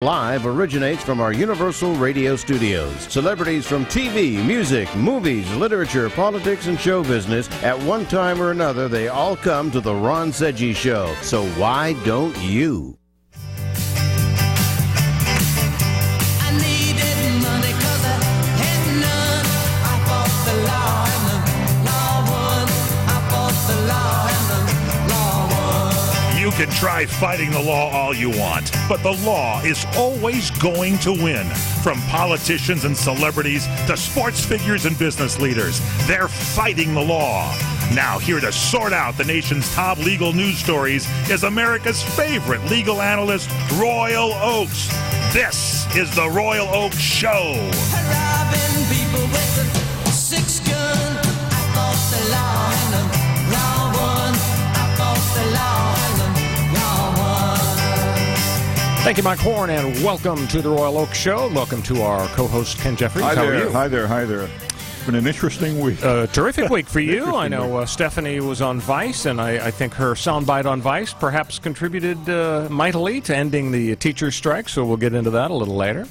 Live originates from our Universal Radio studios. Celebrities from TV, music, movies, literature, politics, and show business, at one time or another, they all come to the Ron Sedgy Show. So why don't you? I needed money 'cause I had none. I fought the law and the law won. I fought the law and the law won. You can try fighting the law all you want, but the law is always going to win. From politicians and celebrities to sports figures and business leaders, they're fighting the law. Now, here to sort out the nation's top legal news stories is America's favorite legal analyst, Royal Oakes. This is the Royal Oakes Show. Robbing people with a 6-gun. I fought the law and the law won. I fought the law and the Thank you, Mike Horn, and welcome to the Royal Oak Show. Welcome to our co-host, Ken Jeffries. Hi How there. are you? Hi there. Hi there. It's been an interesting week. Terrific week for you. I know Stephanie was on Vice, and I think her soundbite on Vice perhaps contributed mightily to ending the teacher strike, so we'll get into that a little later.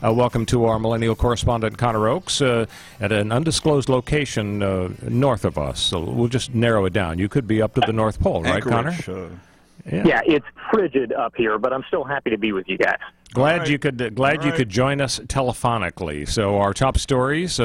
Welcome to our millennial correspondent, Connor Oakes, at an undisclosed location north of us. So we'll just narrow it down. You could be up to the North Pole, right, Connor? Yeah, it's frigid up here, but I'm still happy to be with you guys. Glad you could join us telephonically. So our top stories: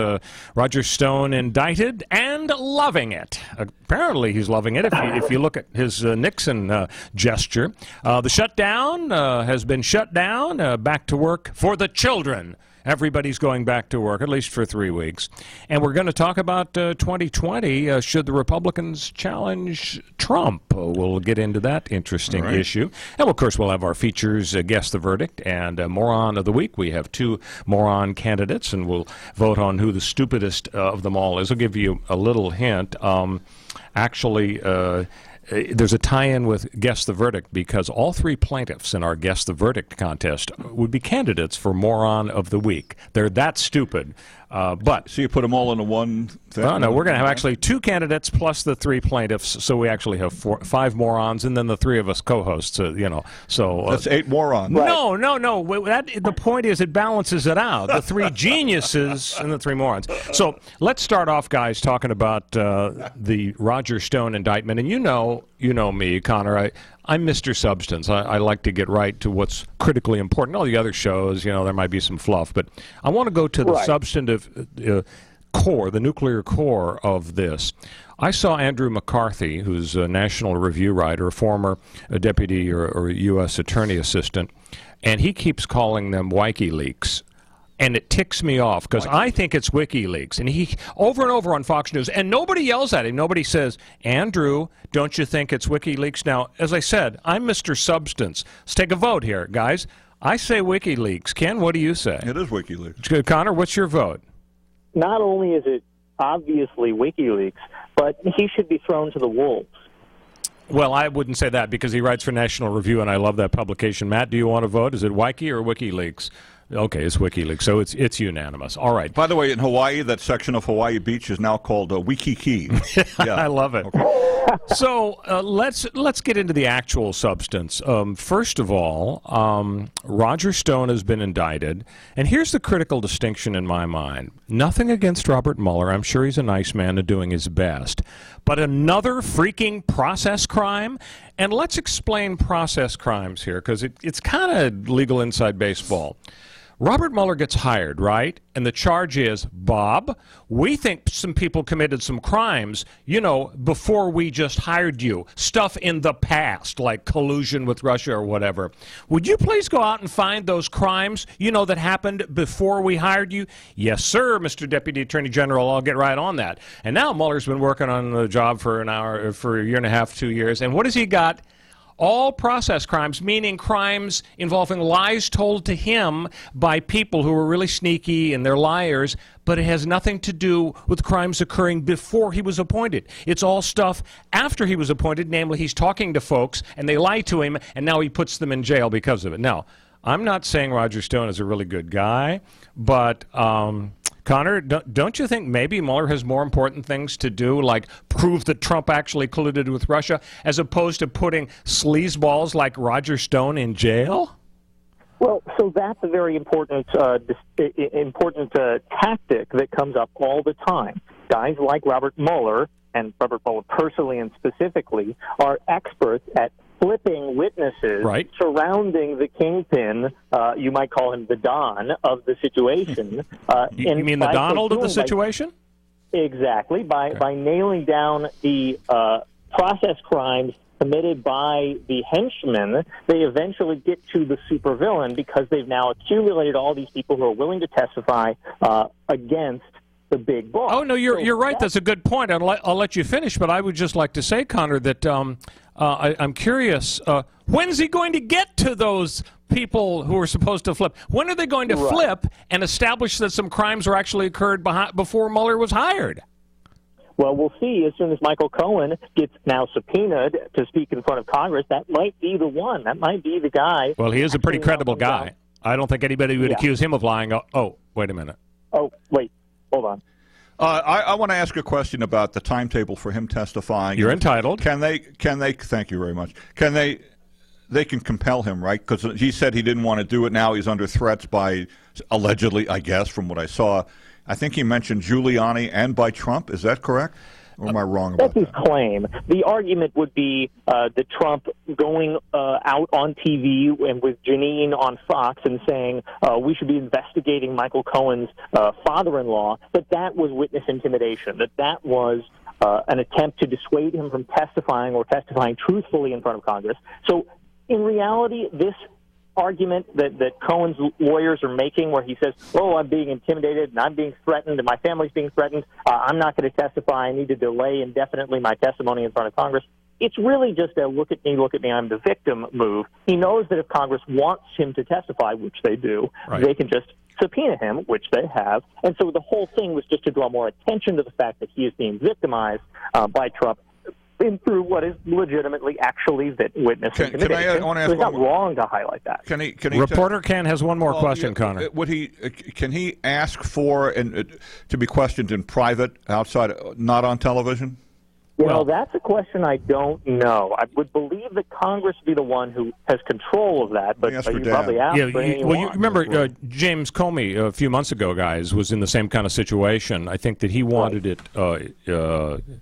Roger Stone indicted and loving it. Apparently, he's loving it. If you look at his Nixon gesture, the shutdown has been shut down. Back to work for the children. Everybody's going back to work, at least for 3 weeks. And we're going to talk about 2020. Should the Republicans challenge Trump? We'll get into that interesting issue. And, of course, we'll have our features, Guess the Verdict, and Moron of the Week. We have 2 moron candidates, and we'll vote on who the stupidest of them all is. I'll give you a little hint. There's a tie-in with Guess the Verdict because all 3 plaintiffs in our Guess the Verdict contest would be candidates for Moron of the Week. They're that stupid. But so you put them all into one thing? No, we're going to have actually 2 candidates plus the 3 plaintiffs, so we actually have 5 morons, and then the 3 of us co-hosts. So that's 8 morons. Right. No. The point is, it balances it out. The 3 geniuses and the 3 morons. So let's start off, guys, talking about the Roger Stone indictment. And you know me, Connor. I'm Mr. Substance. I like to get right to what's critically important. All the other shows, there might be some fluff, but I want to go to the substantive core, the nuclear core of this. I saw Andrew McCarthy, who's a National Review writer, a former deputy or U.S. attorney assistant, and he keeps calling them WikiLeaks. And it ticks me off because I think it's WikiLeaks. And he, over and over on Fox News, and nobody yells at him. Nobody says, Andrew, don't you think it's WikiLeaks? Now, as I said, I'm Mr. Substance. Let's take a vote here, guys. I say WikiLeaks. Ken, what do you say? It is WikiLeaks. Connor, what's your vote? Not only is it obviously WikiLeaks, but he should be thrown to the wolves. Well, I wouldn't say that because he writes for National Review, and I love that publication. Matt, do you want to vote? Is it Wiki or WikiLeaks? Okay, it's WikiLeaks, so it's unanimous. All right. By the way, in Hawaii, that section of Hawaii Beach is now called Waikiki. Yeah. I love it. Okay. So let's get into the actual substance. First of all, Roger Stone has been indicted, and here's the critical distinction in my mind. Nothing against Robert Mueller. I'm sure he's a nice man and doing his best. But another freaking process crime? And let's explain process crimes here, because it's kind of legal inside baseball. Robert Mueller gets hired, right? And the charge is, Bob, we think some people committed some crimes, before we just hired you. Stuff in the past, like collusion with Russia or whatever. Would you please go out and find those crimes, that happened before we hired you? Yes, sir, Mr. Deputy Attorney General, I'll get right on that. And now Mueller's been working on the job for a year and a half, 2 years. And what has he got? All process crimes, meaning crimes involving lies told to him by people who are really sneaky and they're liars, but it has nothing to do with crimes occurring before he was appointed. It's all stuff after he was appointed, namely he's talking to folks and they lie to him and now he puts them in jail because of it. Now, I'm not saying Roger Stone is a really good guy, but Connor, don't you think maybe Mueller has more important things to do, like prove that Trump actually colluded with Russia, as opposed to putting sleazeballs like Roger Stone in jail? Well, so that's a very important tactic that comes up all the time. Guys like Robert Mueller, and Robert Mueller personally and specifically, are experts at flipping witnesses surrounding the kingpin, you might call him the Don of the situation. You mean the Donald of the situation? Exactly, by nailing down the process crimes committed by the henchmen, they eventually get to the supervillain because they've now accumulated all these people who are willing to testify against the big boss. Oh, no, you're right. That's a good point. I'll let you finish, but I would just like to say, Connor, that I'm curious, when's he going to get to those people who are supposed to flip? When are they going to flip and establish that some crimes were actually occurred before Mueller was hired? Well, we'll see. As soon as Michael Cohen gets now subpoenaed to speak in front of Congress, that might be the one. That might be the guy. Well, he is a pretty credible guy. I don't think anybody would accuse him of lying. Oh, wait a minute. Oh, wait. Hold on. I want to ask a question about the timetable for him testifying. You're entitled. Can they? Thank you very much. They can compel him, right? Because he said he didn't want to do it. Now he's under threats by, allegedly, I guess, from what I saw. I think he mentioned Giuliani and by Trump. Is that correct? Or am I wrong about that? That's his claim. The argument would be that Trump going out on TV and with Janine on Fox and saying we should be investigating Michael Cohen's father-in-law, that was witness intimidation, that was an attempt to dissuade him from testifying or testifying truthfully in front of Congress. So in reality, this argument that Cohen's lawyers are making where he says, oh, I'm being intimidated and I'm being threatened and my family's being threatened, I'm not going to testify, I need to delay indefinitely my testimony in front of Congress. It's really just a look at me, I'm the victim move. He knows that if Congress wants him to testify, which they do, they can just subpoena him, which they have. And so the whole thing was just to draw more attention to the fact that he is being victimized by Trump through what is legitimately actually witness intimidation. So it's not wrong to highlight that. Can he Reporter Ken has one more question, Connor. Can he ask for to be questioned in private, outside, not on television? Well, that's a question I don't know. I would believe that Congress would be the one who has control of that, but you probably ask for anything you want. You remember James Comey a few months ago, guys, was in the same kind of situation. I think that he wanted it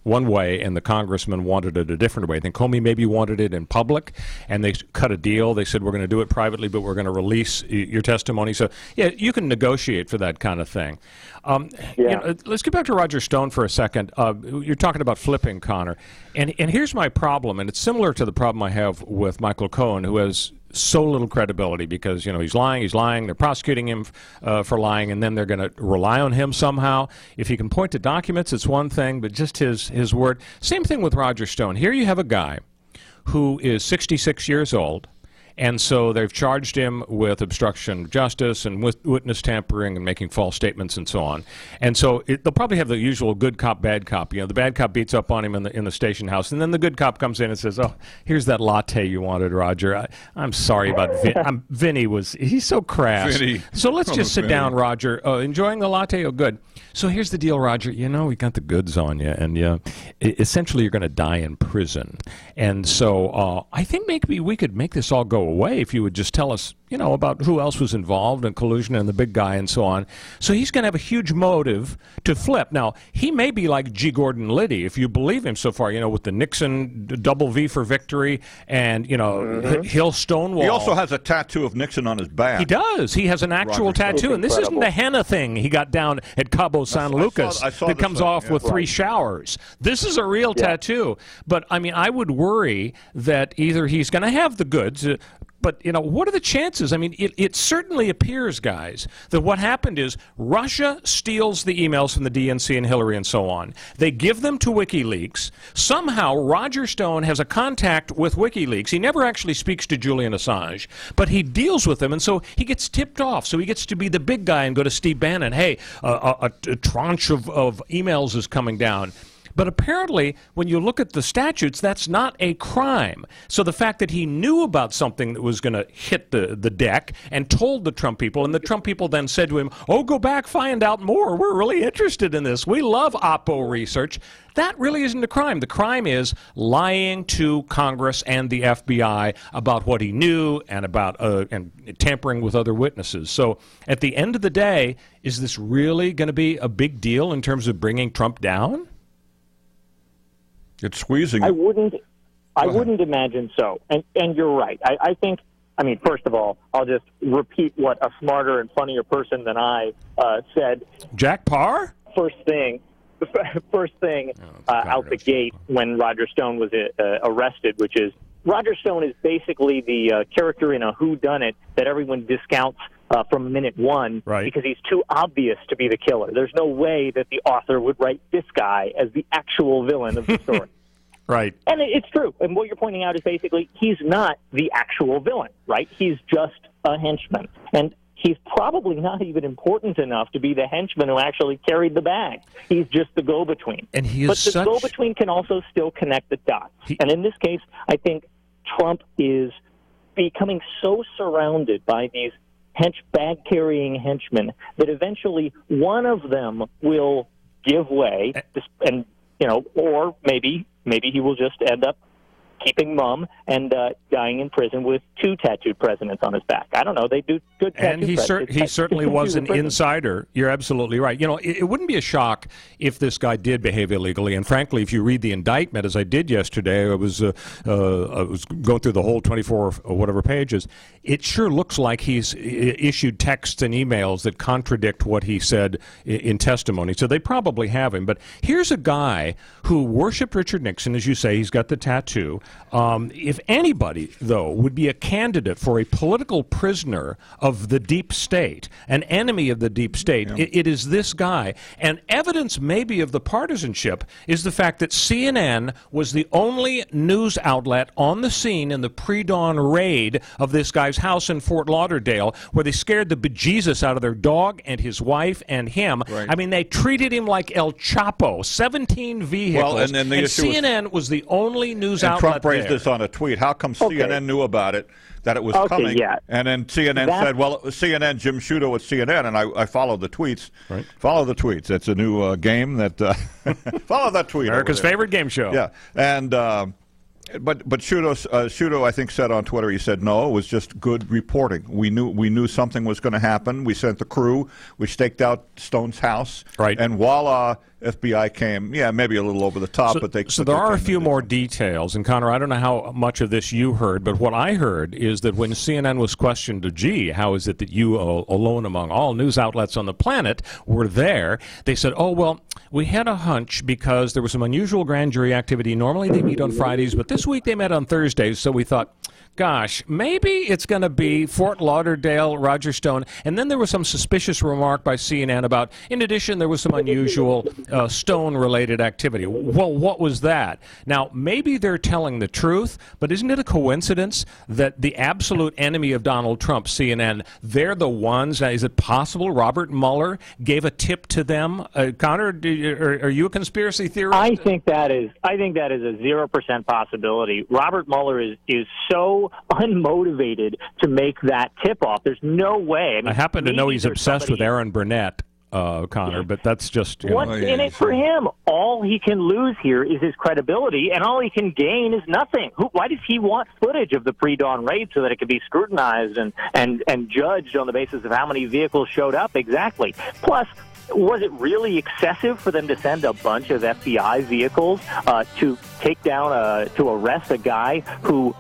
one way, and the congressman wanted it a different way. I think Comey maybe wanted it in public, and they cut a deal. They said, we're going to do it privately, but we're going to release your testimony. So, yeah, you can negotiate for that kind of thing. Let's get back to Roger Stone for a second. You're talking about flipping, Connor. And here's my problem, and it's similar to the problem I have with Michael Cohen, who has so little credibility because, he's lying, they're prosecuting him for lying, and then they're going to rely on him somehow. If he can point to documents, it's one thing, but just his word. Same thing with Roger Stone. Here you have a guy who is 66 years old, and so they've charged him with obstruction of justice and with witness tampering and making false statements and so on. And so they'll probably have the usual good cop, bad cop. The bad cop beats up on him in the station house, and then the good cop comes in and says, oh, here's that latte you wanted, Roger. I'm sorry about Vinny. He's so crass. Vinny. So let's just sit down, Roger. Enjoying the latte? Oh, good. So here's the deal, Roger. We got the goods on you, and essentially you're going to die in prison. And so I think maybe we could make this all go away if you would just tell us, about who else was involved in collusion and the big guy and so on. So he's going to have a huge motive to flip. Now, he may be like G. Gordon Liddy, if you believe him so far, with the Nixon double V for victory and, Hill Stonewall. He also has a tattoo of Nixon on his back. He does. He has an actual tattoo. And this isn't the henna thing he got down at Cabo San Lucas that comes off with 3 showers. This is a real tattoo. But, I would worry that either he's going to have the goods, but, what are the chances? It certainly appears, guys, that what happened is Russia steals the emails from the DNC and Hillary and so on. They give them to WikiLeaks. Somehow Roger Stone has a contact with WikiLeaks. He never actually speaks to Julian Assange, but he deals with them, and so he gets tipped off. So he gets to be the big guy and go to Steve Bannon. Hey, a tranche of emails is coming down. But apparently, when you look at the statutes, that's not a crime. So the fact that he knew about something that was going to hit the deck and told the Trump people, and the Trump people then said to him, oh, go back, find out more. We're really interested in this. We love Oppo research. That really isn't a crime. The crime is lying to Congress and the FBI about what he knew and about and tampering with other witnesses. So at the end of the day, is this really going to be a big deal in terms of bringing Trump down? It's squeezing. I wouldn't imagine so. And you're right. I think, first of all, I'll just repeat what a smarter and funnier person than I said. Jack Parr? First thing out the gate when Roger Stone was arrested, which is Roger Stone is basically the character in a whodunit that everyone discounts from minute one because he's too obvious to be the killer. There's no way that the author would write this guy as the actual villain of the story. Right. And it's true. And what you're pointing out is basically he's not the actual villain, right? He's just a henchman. And he's probably not even important enough to be the henchman who actually carried the bag. He's just the go-between. And he is but the go-between can also still connect the dots. And in this case, I think Trump is becoming so surrounded by these bag-carrying henchmen that eventually one of them will give way, and or maybe he will just end up keeping mum and dying in prison with two tattooed presidents on his back. I don't know. They do good tattoos. And he certainly was an insider. You're absolutely right. It wouldn't be a shock if this guy did behave illegally. And frankly, if you read the indictment, as I did yesterday, I was going through the whole 24 or whatever pages. It sure looks like he's issued texts and emails that contradict what he said in testimony. So they probably have him. But here's a guy who worshipped Richard Nixon, as you say. He's got the tattoo. If anybody, though, would be a candidate for a political prisoner of the deep state, an enemy of the deep state, it is this guy. And evidence maybe of the partisanship is the fact that CNN was the only news outlet on the scene in the pre-dawn raid of this guy's house in Fort Lauderdale, where they scared the bejesus out of their dog and his wife and him. Right. I mean, they treated him like El Chapo, 17 vehicles. Well, and then the issue CNN was the only news outlet. Trump raised this on a tweet. How come CNN knew about it, that it was coming? Yeah. And then CNN said, well, CNN, Jim Sciutto at CNN, and I followed the tweets. Right. Follow the tweets. It's a new game that follow that tweet. America's favorite game show. Yeah. And but Sciutto, I think, said on Twitter, he said, no, it was just good reporting. We knew something was going to happen. We sent the crew. We staked out Stone's house. Right. And voila, FBI came, maybe a little over the top, but they... So there are a few more details. And, Connor, I don't know how much of this you heard, but what I heard is that when CNN was questioned, how is it that you, alone among all news outlets on the planet, were there, they said, oh, well, we had a hunch because there was some unusual grand jury activity. Normally they meet on Fridays, but this week they met on Thursdays, so we thought, gosh, maybe it's going to be Fort Lauderdale, Roger Stone. And then there was some suspicious remark by CNN about, in addition, there was some unusual Stone-related activity. Well, what was that? Now, maybe they're telling the truth, but isn't it a coincidence that the absolute enemy of Donald Trump, CNN, they're the ones, is it possible Robert Mueller gave a tip to them? Connor, are you a conspiracy theorist? I think that is a 0% possibility. Robert Mueller is so unmotivated to make that tip-off. There's no way. I happen to know he's obsessed with Aaron Burnett, Connor, but that's just... What's in it for him? All he can lose here is his credibility, and all he can gain is nothing. Why does he want footage of the pre-dawn raid so that it can be scrutinized and judged on the basis of how many vehicles showed up exactly? Plus, was it really excessive for them to send a bunch of FBI vehicles to take down, to arrest a guy who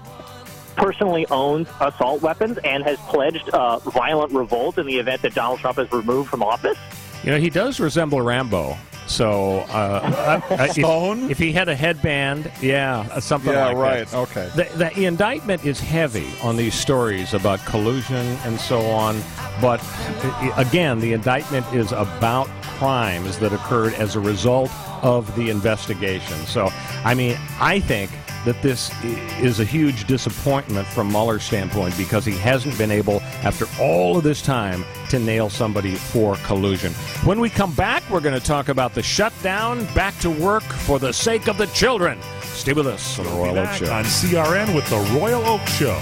personally owns assault weapons and has pledged violent revolt in the event that Donald Trump is removed from office? He does resemble Rambo. So, if he had a headband, something like that. Yeah, right, okay. The indictment is heavy on these stories about collusion and so on, but again, the indictment is about crimes that occurred as a result of the investigation. So, I think that this is a huge disappointment from Mueller's standpoint because he hasn't been able, after all of this time, to nail somebody for collusion. When we come back, we're going to talk about the shutdown, back to work for the sake of the children. Stay with us on the Royal Oak Show. On CRN with the Royal Oak Show.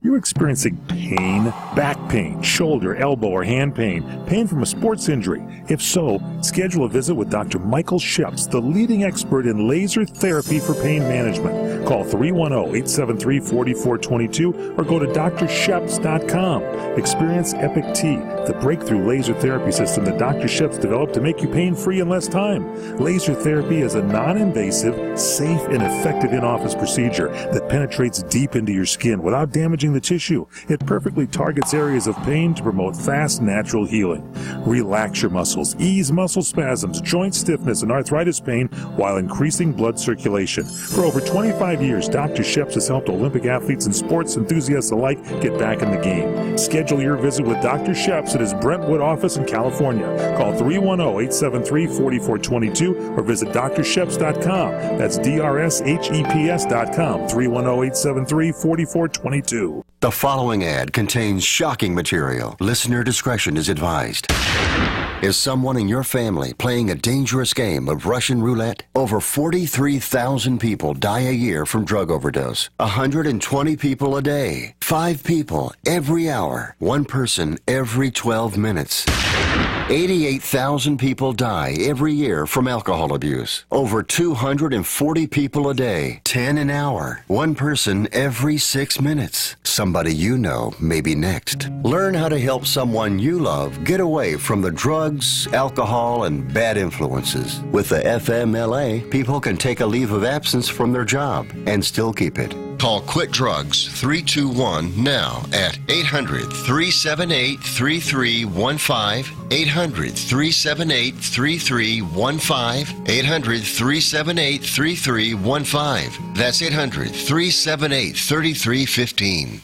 You're experiencing pain, back pain, shoulder, elbow, or hand pain, pain from a sports injury. If so, schedule a visit with Dr. Michael Sheps, the leading expert in laser therapy for pain management. Call 310-873-4422 or go to drsheps.com. Experience Epic T, the breakthrough laser therapy system that Dr. Sheps developed to make you pain-free in less time. Laser therapy is a non-invasive, safe, and effective in-office procedure that penetrates deep into your skin without damaging the tissue. It perfectly targets areas of pain to promote fast, natural healing. Relax your muscles, ease muscle spasms, joint stiffness, and arthritis pain while increasing blood circulation. For over 25 years, Dr. Sheps has helped Olympic athletes and sports enthusiasts alike get back in the game. Schedule your visit with Dr. Sheps at his Brentwood office in California. Call 310-873-4422 or visit drsheps.com. That's DRSHEPS.com, 310-873-4422. The following ad contains shocking material. Listener discretion is advised. Is someone in your family playing a dangerous game of Russian roulette? Over 43,000 people die a year from drug overdose. 120 people a day. 5 people every hour. 1 person every 12 minutes. 88,000 people die every year from alcohol abuse. Over 240 people a day. 10 an hour. 1 person every 6 minutes. Somebody you know may be next. Learn how to help someone you love get away from the drugs, alcohol, and bad influences. With the FMLA, people can take a leave of absence from their job and still keep it. Call Quit Drugs 321 now at 800-378-3315, 800-378-3315, 800-378-3315. That's 800-378-3315.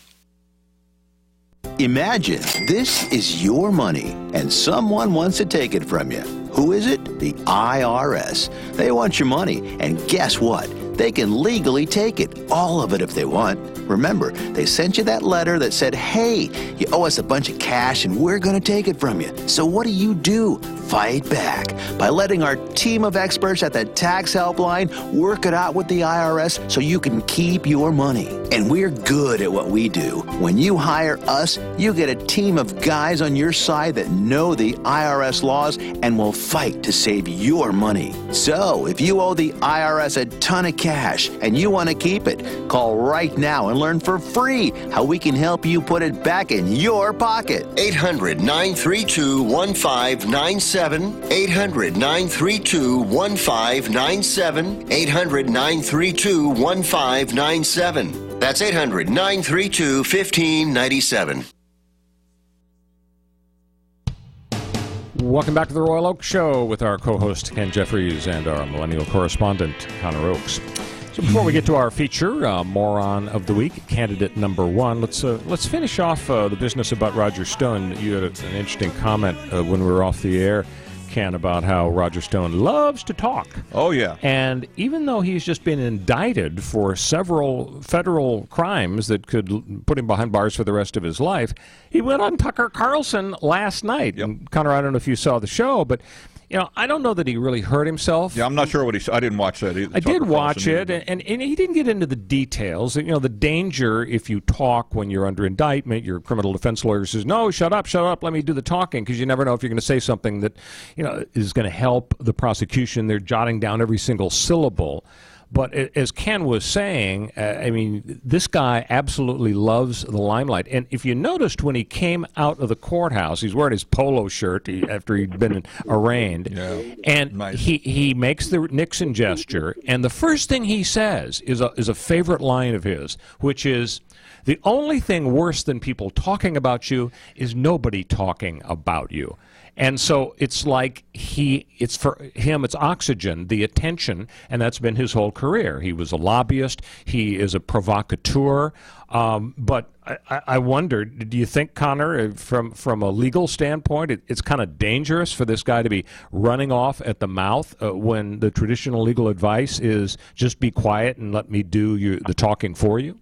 Imagine this is your money and someone wants to take it from you. Who is it? The IRS. They want your money, and guess what? They can legally take it, all of it if they want. Remember, they sent you that letter that said, hey, you owe us a bunch of cash and we're going to take it from you. So what do? Fight back by letting our team of experts at the tax helpline work it out with the IRS so you can keep your money. And we're good at what we do. When you hire us, you get a team of guys on your side that know the IRS laws and will fight to save your money. So if you owe the IRS a ton of cash and you want to keep it, call right now and learn for free how we can help you put it back in your pocket. 800-932-1597. 800-932-1597. 800-932-1597. That's 800-932-1597. Welcome back to the Royal Oak Show with our co-host Ken Jeffries and our millennial correspondent Connor Oakes. So before we get to our feature, Moron of the Week, candidate number 1, let's finish off the business about Roger Stone. You had an interesting comment when we were off the air, Ken, about how Roger Stone loves to talk. Oh, yeah. And even though he's just been indicted for several federal crimes that could put him behind bars for the rest of his life, he went on Tucker Carlson last night. Yep. And Connor, I don't know if you saw the show, but I don't know that he really hurt himself. Yeah, I'm not sure what he said. I didn't watch that either. I did watch it, and he didn't get into the details. The danger if you talk when you're under indictment, your criminal defense lawyer says, no, shut up, let me do the talking, because you never know if you're going to say something that is going to help the prosecution. They're jotting down every single syllable. But as Ken was saying, this guy absolutely loves the limelight. And if you noticed when he came out of the courthouse, he's wearing his polo shirt after he'd been arraigned. Yeah, and nice. he makes the Nixon gesture. And the first thing he says is a favorite line of his, which is, The only thing worse than people talking about you is nobody talking about you. And so it's like it's for him, it's oxygen, the attention, and that's been his whole career. He was a lobbyist. He is a provocateur. But I wonder, do you think, Connor, from a legal standpoint, it's kind of dangerous for this guy to be running off at the mouth when the traditional legal advice is just be quiet and let me do the talking for you?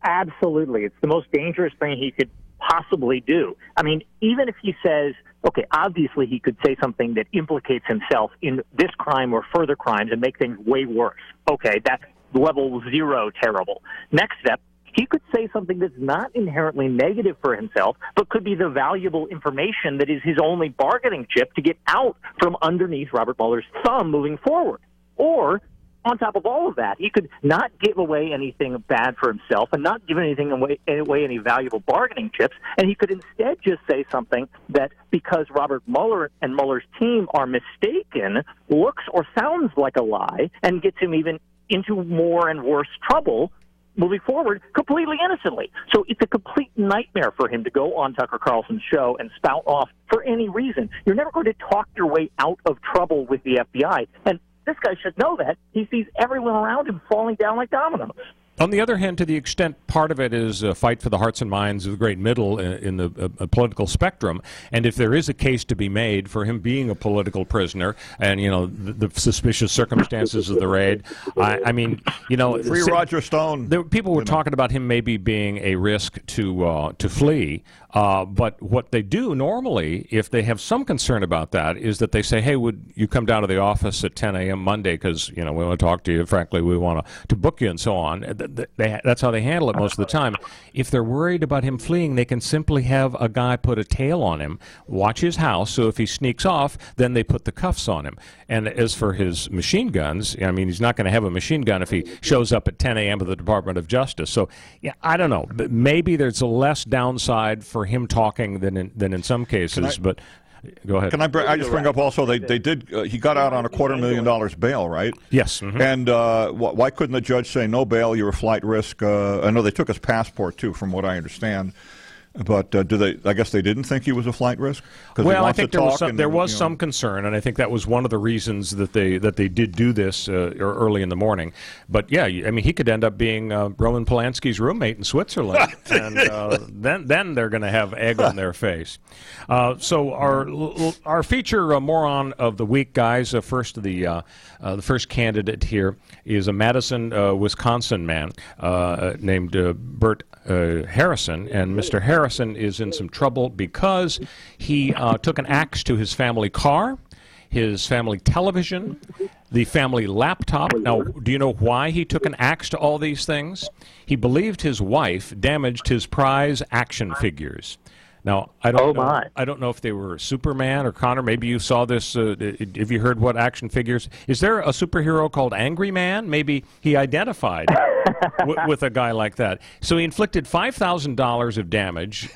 Absolutely. It's the most dangerous thing he could possibly do. I mean, even if he says, okay, obviously he could say something that implicates himself in this crime or further crimes and make things way worse. Okay, that's level 0 terrible. Next step, he could say something that's not inherently negative for himself, but could be the valuable information that is his only bargaining chip to get out from underneath Robert Mueller's thumb moving forward. Or, on top of all of that, he could not give away anything bad for himself and not give anything away any valuable bargaining chips, and he could instead just say something that, because Robert Mueller and Mueller's team are mistaken, looks or sounds like a lie and gets him even into more and worse trouble moving forward completely innocently. So it's a complete nightmare for him to go on Tucker Carlson's show and spout off for any reason. You're never going to talk your way out of trouble with the FBI. And this guy should know that. He sees everyone around him falling down like dominoes. On the other hand, to the extent part of it is a fight for the hearts and minds of the great middle in the political spectrum, and if there is a case to be made for him being a political prisoner and, you know, the suspicious circumstances of the raid, I mean, you know... Free Roger Stone. People were talking about him maybe being a risk to flee, but what they do normally, if they have some concern about that, is that they say, hey, would you come down to the office at 10 a.m. Monday because, you know, we want to talk to you, frankly, we want to book you and so on. That's how they handle it most of the time. If they're worried about him fleeing, they can simply have a guy put a tail on him, watch his house, so if he sneaks off, then they put the cuffs on him. And as for his machine guns, I mean, he's not going to have a machine gun if he shows up at 10 a.m. at the Department of Justice. So, yeah, I don't know. Maybe there's a less downside for him talking than in some cases, but... Go ahead. Can I just bring up also they did he got out on $250,000 bail, right? Yes. Mm-hmm. And why couldn't the judge say no bail? You're a flight risk. I know they took his passport too, from what I understand. But do they? I guess they didn't think he was a flight risk. Well, I think there was some concern, and I think that was one of the reasons that they did do this early in the morning. But yeah, I mean, he could end up being Roman Polanski's roommate in Switzerland, and then they're going to have egg on their face. So our feature moron of the week, guys. First, the first candidate here is a Madison, Wisconsin man named Bert Harrison, and Mr. Harrison is in some trouble because he took an axe to his family car, his family television, the family laptop. Now, do you know why he took an axe to all these things? He believed his wife damaged his prize action figures. Now, I don't know if they were Superman or Connor. Maybe you saw this. Have you heard what action figures? Is there a superhero called Angry Man? Maybe he identified with a guy like that. So he inflicted $5,000 of damage.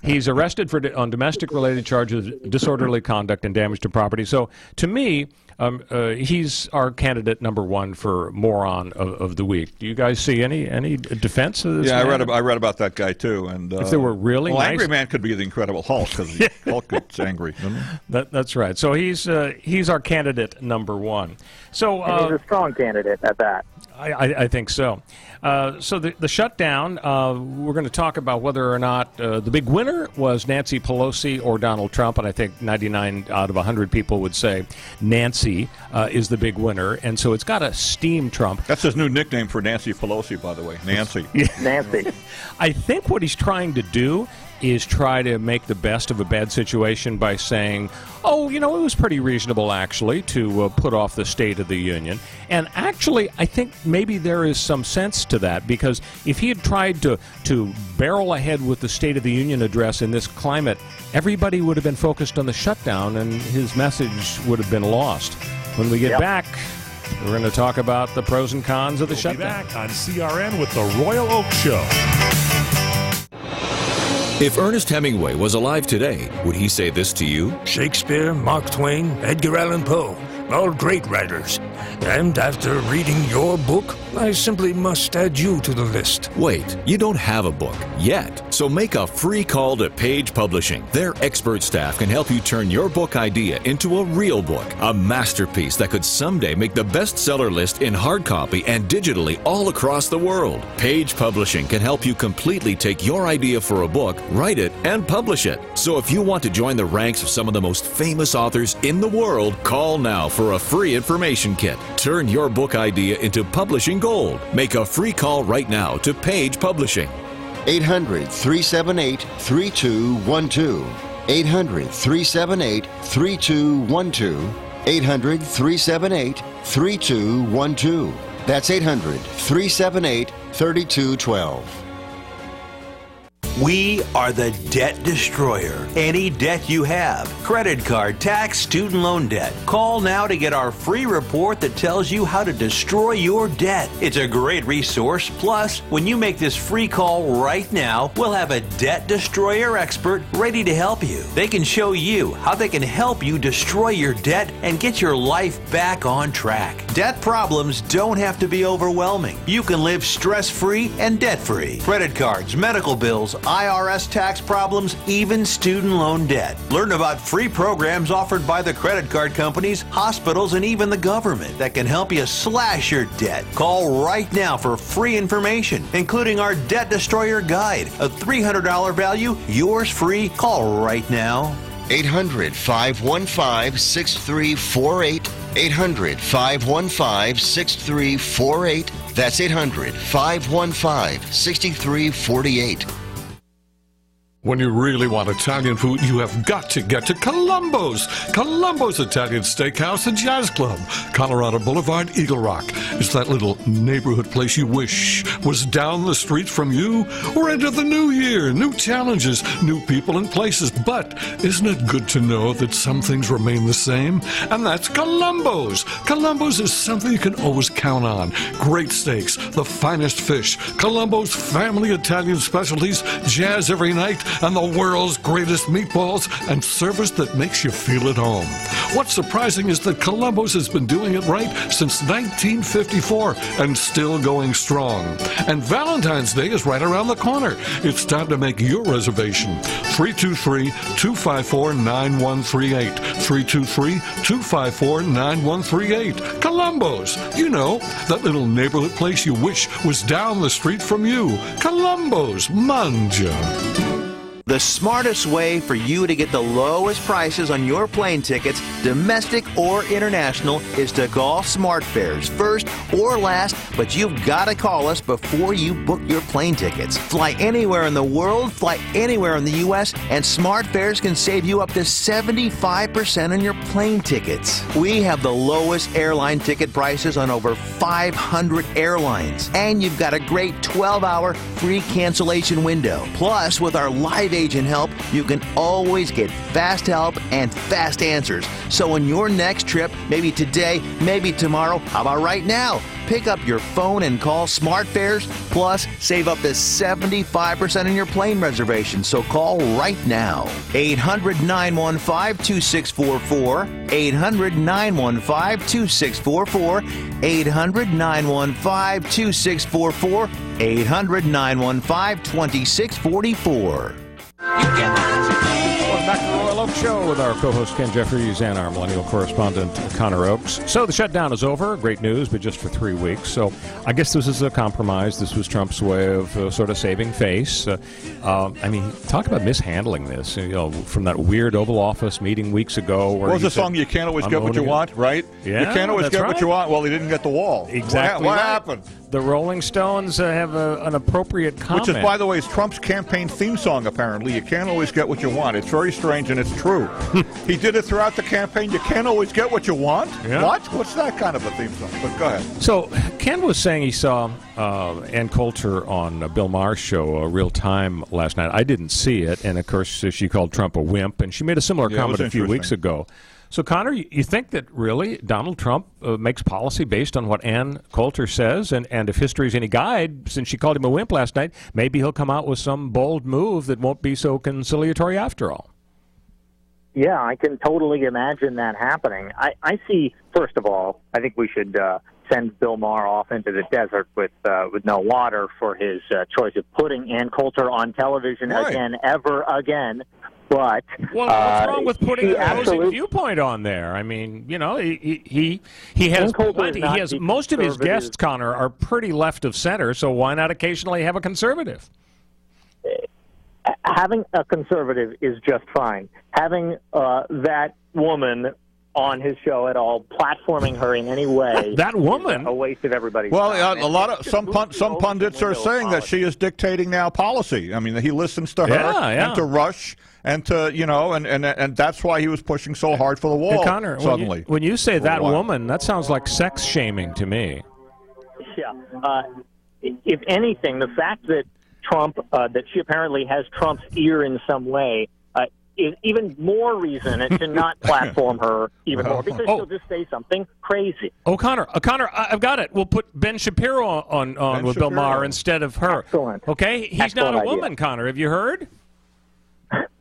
He's arrested on domestic-related charges, disorderly conduct, and damage to property. So to me, he's our candidate number one for moron of the week. Do you guys see any defense of this? Yeah, man? I read about that guy too. And if they were really nice, Angry Man could be the Incredible Hulk because Hulk gets angry. That's right. So he's our candidate number one. So and he's a strong candidate at that. I think so. So the shutdown, we're going to talk about whether or not the big winner was Nancy Pelosi or Donald Trump, and I think 99 out of 100 people would say Nancy is the big winner, and so it's got to steam Trump. That's his new nickname for Nancy Pelosi, by the way, Nancy. Nancy. I think what he's trying to do is try to make the best of a bad situation by saying, oh, you know, it was pretty reasonable, actually, to put off the State of the Union. And actually, I think maybe there is some sense to that, because if he had tried to barrel ahead with the State of the Union address in this climate, everybody would have been focused on the shutdown, and his message would have been lost. When we get back, we're going to talk about the pros and cons of the shutdown. We'll be back on CRN with the Royal Oak Show. If Ernest Hemingway was alive today, would he say this to you? Shakespeare, Mark Twain, Edgar Allan Poe, all great writers. And after reading your book, I simply must add you to the list. Wait, you don't have a book yet, so make a free call to Page Publishing. Their expert staff can help you turn your book idea into a real book, a masterpiece that could someday make the bestseller list in hard copy and digitally all across the world. Page Publishing can help you completely take your idea for a book, write it, and publish it. So if you want to join the ranks of some of the most famous authors in the world, call now for a free information kit. Turn your book idea into publishing gold. Make a free call right now to Page Publishing. 800-378-3212. 800-378-3212. 800-378-3212. That's 800-378-3212. We are the debt destroyer. Any debt you have, credit card, tax, student loan debt, call now to get our free report that tells you how to destroy your debt. It's a great resource. Plus, when you make this free call right now, we'll have a debt destroyer expert ready to help you. They can show you how they can help you destroy your debt and get your life back on track. Debt problems don't have to be overwhelming. You can live stress-free and debt-free. Credit cards, medical bills, IRS tax problems, even student loan debt. Learn about free programs offered by the credit card companies, hospitals, and even the government that can help you slash your debt. Call right now for free information, including our Debt Destroyer Guide, a $300 value, yours free. Call right now. 800-515-6348. 800-515-6348. That's 800-515-6348. When you really want Italian food, you have got to get to Columbo's. Columbo's Italian Steakhouse and Jazz Club, Colorado Boulevard, Eagle Rock. It's that little neighborhood place you wish was down the street from you. We're into the new year, new challenges, new people and places. But isn't it good to know that some things remain the same? And that's Columbo's. Columbo's is something you can always count on. Great steaks, the finest fish, Columbo's family Italian specialties, jazz every night, and the world's greatest meatballs, and service that makes you feel at home. What's surprising is that Columbo's has been doing it right since 1954 and still going strong. And Valentine's Day is right around the corner. It's time to make your reservation. 323-254-9138. 323-254-9138. Columbo's. You know, that little neighborhood place you wish was down the street from you. Columbo's. Manja. The smartest way for you to get the lowest prices on your plane tickets, domestic or international, is to call SmartFares first or last, but you've got to call us before you book your plane tickets. Fly anywhere in the world, fly anywhere in the U.S., and SmartFares can save you up to 75% on your plane tickets. We have the lowest airline ticket prices on over 500 airlines, and you've got a great 12-hour free cancellation window. Plus, with our live agent help, you can always get fast help and fast answers. So on your next trip, maybe today, maybe tomorrow, how about right now? Pick up your phone and call SmartFares, plus save up to 75% on your plane reservation. So call right now. 800-915-2644. 800-915-2644. 800-915-2644. 800-915-2644. Welcome back to the Royal Oak Show with our co-host Ken Jeffries and our millennial correspondent Connor Oakes. So the shutdown is over. Great news, but just for 3 weeks. So I guess this is a compromise. This was Trump's way of sort of saving face. I mean, talk about mishandling this. You know, from that weird Oval Office meeting weeks ago. Where what was the song? You can't always get what you want, right? Yeah, you can't always get right. what you want. Well, he didn't get the wall. Exactly. What right. happened? The Rolling Stones have an appropriate comment. Which is, by the way, is Trump's campaign theme song, apparently. You can't always get what you want. It's very strange, and it's true. He did it throughout the campaign. You can't always get what you want? Yeah. What? What's that kind of a theme song? But go ahead. So Ken was saying he saw Ann Coulter on Bill Maher's show, Real Time, last night. I didn't see it, and of course she called Trump a wimp, and she made a similar comment a few weeks ago. So, Connor, you think that really Donald Trump makes policy based on what Ann Coulter says? And if history is any guide, since she called him a wimp last night, maybe he'll come out with some bold move that won't be so conciliatory after all. Yeah, I can totally imagine that happening. I see, first of all, I think we should send Bill Maher off into the desert with no water for his choice of putting Ann Coulter on television ever again. But well, what's wrong with putting an opposing viewpoint on there? I mean, you know, he has plenty. He has most of his guests, Connor, are pretty left of center. So why not occasionally have a conservative? Having a conservative is just fine. Having that woman on his show at all, platforming her in any way, that woman, a waste of everybody's time. Well, a lot of some pundits are saying that she is dictating now policy. I mean, he listens to her and to Rush and to and that's why he was pushing so hard for the wall. Hey, Connor, suddenly, when you say that woman, that sounds like sex shaming to me. Yeah. If anything, the fact that Trump, that she apparently has Trump's ear in some way, is even more reason to not platform her even more, because she'll just say something crazy. Oh, Connor, I've got it. We'll put Ben Shapiro on with Bill Maher instead of her. Excellent. Okay? He's not a woman, idea. Connor. Have you heard?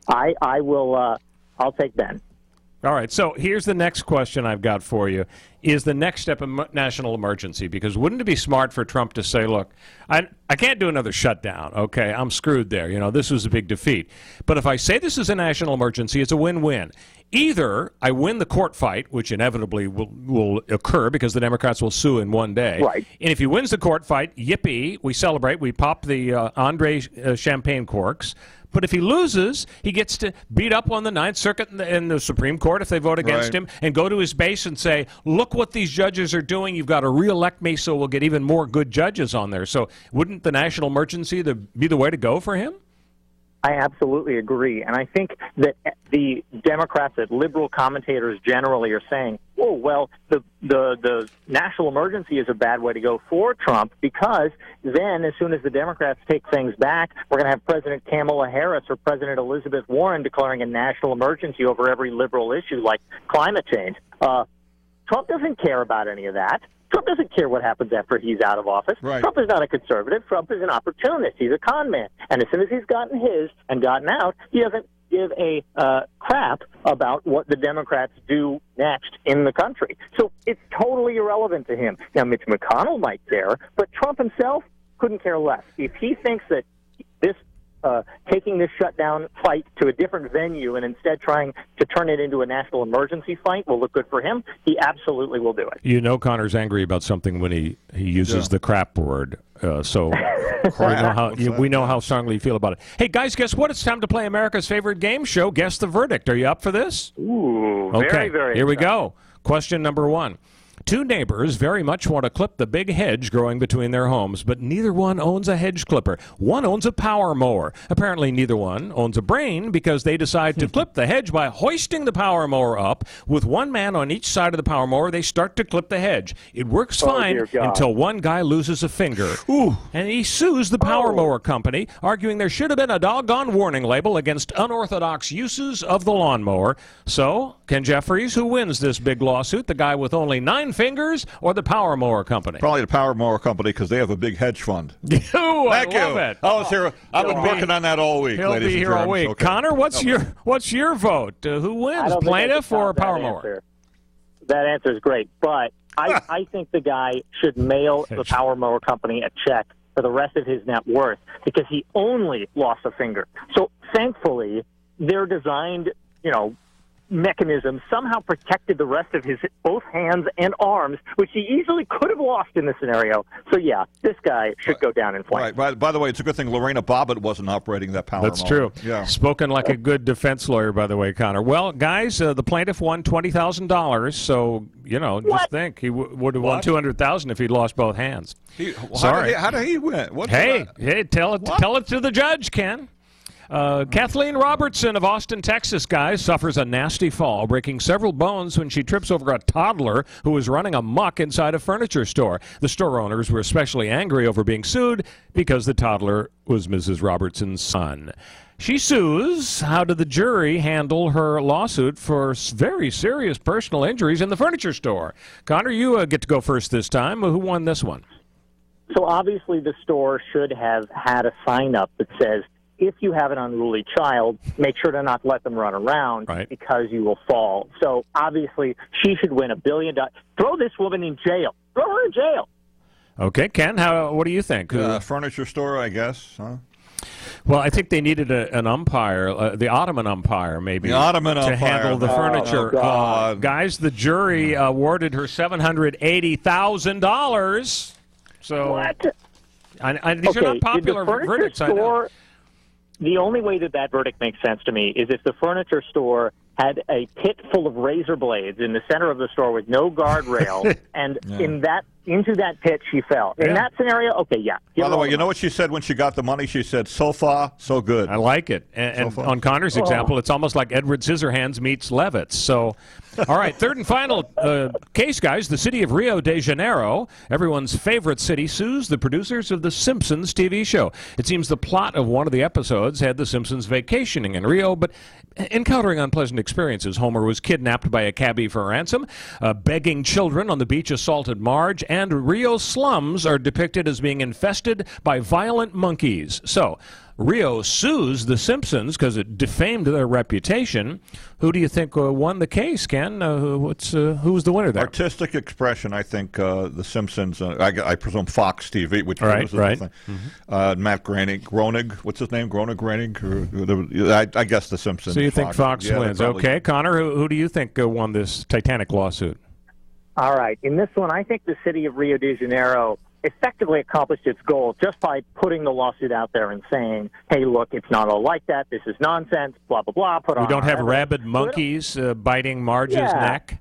I will, I'll take Ben. All right, so here's the next question I've got for you. Is the next step a national emergency? Because wouldn't it be smart for Trump to say, look, I can't do another shutdown, okay? I'm screwed there. You know, this was a big defeat. But if I say this is a national emergency, it's a win-win. Either I win the court fight, which inevitably will occur because the Democrats will sue in one day. Right. And if he wins the court fight, yippee, we celebrate, we pop the Andre champagne corks. But if he loses, he gets to beat up on the Ninth Circuit and the Supreme Court if they vote against him, and go to his base and say, look what these judges are doing. You've got to reelect me so we'll get even more good judges on there. So wouldn't the national emergency be the way to go for him? I absolutely agree. And I think that the Democrats, that liberal commentators generally are saying, oh, well, the national emergency is a bad way to go for Trump, because then as soon as the Democrats take things back, we're going to have President Kamala Harris or President Elizabeth Warren declaring a national emergency over every liberal issue like climate change. Trump doesn't care about any of that. Trump doesn't care what happens after he's out of office. Right. Trump is not a conservative. Trump is an opportunist. He's a con man. And as soon as he's gotten his and gotten out, he doesn't give a crap about what the Democrats do next in the country. So it's totally irrelevant to him. Now, Mitch McConnell might care, but Trump himself couldn't care less. If he thinks that this taking this shutdown fight to a different venue and instead trying to turn it into a national emergency fight will look good for him, he absolutely will do it. You know Connor's angry about something when he uses the crap word. So we know how strongly you feel about it. Hey, guys, guess what? It's time to play America's favorite game show, Guess the Verdict. Are you up for this? Ooh, okay, very, very here we exciting. go. Question number 1. Two neighbors very much want to clip the big hedge growing between their homes, but neither one owns a hedge clipper. One owns a power mower. Apparently neither one owns a brain, because they decide to clip the hedge by hoisting the power mower up. With one man on each side of the power mower, they start to clip the hedge. It works fine until one guy loses a finger. Ooh. And he sues the power mower company, arguing there should have been a doggone warning label against unorthodox uses of the lawnmower. So, Ken Jeffries, who wins this big lawsuit, the guy with only 9 fingers or the power mower company? Probably the power mower company, because they have a big hedge fund. Thank you. I was here. I've been working on that all week. He'll be here all week. Okay. Connor, what's your vote? Who wins, plaintiff or power mower? That answer is great, but I think the guy should mail the power mower company a check for the rest of his net worth, because he only lost a finger. So thankfully, their designed, mechanism somehow protected the rest of his both hands and arms, which he easily could have lost in this scenario. So yeah, this guy should go down in flames. Right. By the way, it's a good thing Lorena Bobbitt wasn't operating that power mower. That's true. Yeah. Spoken like a good defense lawyer, by the way, Connor. Well, guys, the plaintiff won $20,000, so just think he would have won $200,000 if he'd lost both hands. Sorry. How did he win? Hey, tell it to the judge, Ken. Kathleen Robertson of Austin, Texas, guys, suffers a nasty fall, breaking several bones when she trips over a toddler who was running amok inside a furniture store. The store owners were especially angry over being sued because the toddler was Mrs. Robertson's son. She sues. How did the jury handle her lawsuit for very serious personal injuries in the furniture store? Connor, you get to go first this time. Who won this one? So obviously the store should have had a sign up that says, if you have an unruly child, make sure to not let them run around because you will fall. So obviously, she should win $1 billion. Throw this woman in jail. Throw her in jail. Okay, Ken, what do you think? Furniture store, I guess, huh? Well, I think they needed an umpire, the Ottoman umpire, maybe, to handle the furniture. God. Guys, the jury awarded her $780,000. So, what? These are not popular verdicts. Store, the only way that verdict makes sense to me is if the furniture store had a pit full of razor blades in the center of the store with no guardrail, and into that pit she fell. In that scenario, okay, yeah. By the way, you know what she said when she got the money? She said, "So far, so good." I like it. And on Connor's example, it's almost like Edward Scissorhands meets Levitz. So, all right, third and final case, guys. The city of Rio de Janeiro, everyone's favorite city, sues the producers of The Simpsons TV show. It seems the plot of one of the episodes had the Simpsons vacationing in Rio, but encountering unpleasant experiences. Homer was kidnapped by a cabbie for ransom, begging children on the beach assaulted Marge, and Rio slums are depicted as being infested by violent monkeys. So, Rio sues The Simpsons because it defamed their reputation. Who do you think won the case, Ken? Who was the winner there? Artistic expression, I think The Simpsons, I presume Fox TV, which right. Thing. Matt Groening, what's his name? Groening? I guess The Simpsons. So you think Fox wins. Okay, Connor, who do you think won this Titanic lawsuit? All right. In this one, I think the city of Rio de Janeiro effectively accomplished its goal just by putting the lawsuit out there and saying, hey, look, it's not all like that. This is nonsense, blah, blah, blah. We don't have rabid monkeys biting Marge's neck?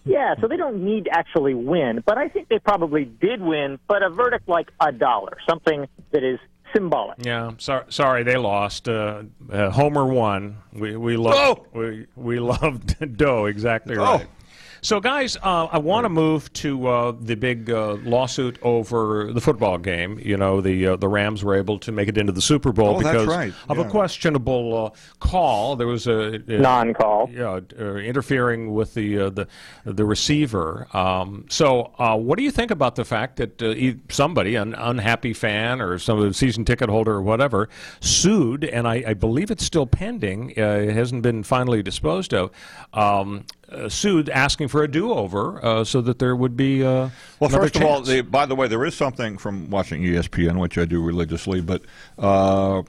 Yeah, so they don't need to actually win. But I think they probably did win, but a verdict like $1, something that is symbolic. Yeah, sorry they lost. Homer won. We loved Deux, exactly right. So, guys, I want to move to the big lawsuit over the football game. You know, the Rams were able to make it into the Super Bowl because of a questionable call. There was a non-call. Yeah, interfering with the receiver. So, what do you think about the fact that somebody, an unhappy fan or some season ticket holder or whatever, sued, and I believe it's still pending. It hasn't been finally disposed of. Sued, asking for a do-over so that there would be well, first of all, by the way, there is something from watching ESPN, which I do religiously, but the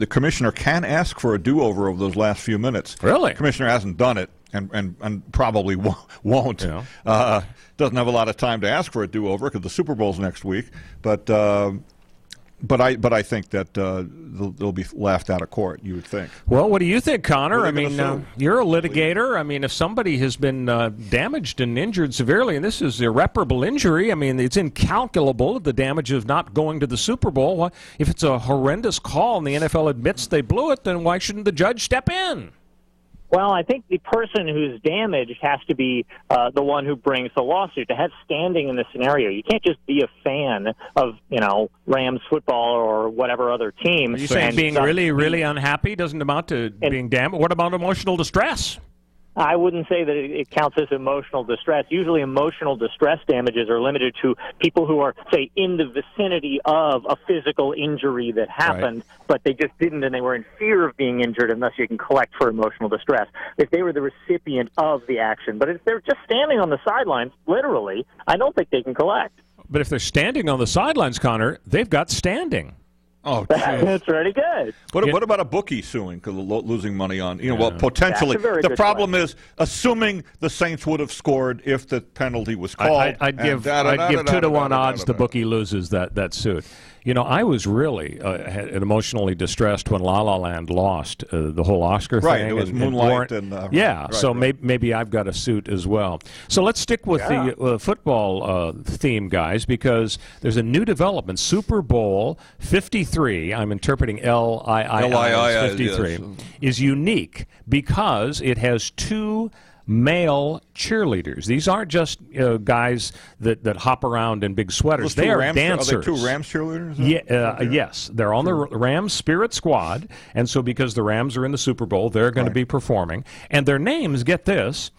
commissioner can ask for a do-over of those last few minutes. Really? The commissioner hasn't done it and probably won't. Yeah. Doesn't have a lot of time to ask for a do-over because the Super Bowl's next week, but I think that they'll be laughed out of court, you would think. Well, what do you think, Connor? I mean, you're a litigator. I mean, if somebody has been damaged and injured severely, and this is irreparable injury, I mean, it's incalculable, the damage of not going to the Super Bowl. If it's a horrendous call and the NFL admits they blew it, then why shouldn't the judge step in? Well, I think the person who's damaged has to be the one who brings the lawsuit. To have standing in the scenario, you can't just be a fan of, Rams football or whatever other team. Are you saying being really unhappy doesn't amount to being damaged? What about emotional distress? I wouldn't say that it counts as emotional distress. Usually emotional distress damages are limited to people who are, say, in the vicinity of a physical injury that happened, but they just didn't and they were in fear of being injured, and thus you can collect for emotional distress. If they were the recipient of the action. But if they're just standing on the sidelines, literally, I don't think they can collect. But if they're standing on the sidelines, Connor, they've got standing. Oh, that's pretty good. What about a bookie suing because losing money on, well, potentially. The problem is, assuming the Saints would have scored if the penalty was called. I'd give 2-to-1 odds the bookie loses that suit. I was really emotionally distressed when La La Land lost the whole Oscar thing. Right, it was Moonlight. So maybe I've got a suit as well. So let's stick with the football theme, guys, because there's a new development. Super Bowl 53, I'm interpreting LII 53, is unique because it has two male cheerleaders. These aren't just guys that hop around in big sweaters. They are dancers. Are they two Rams cheerleaders? Yes. They're on the Rams Spirit Squad, and so because the Rams are in the Super Bowl, they're going to be performing. And their names, get this,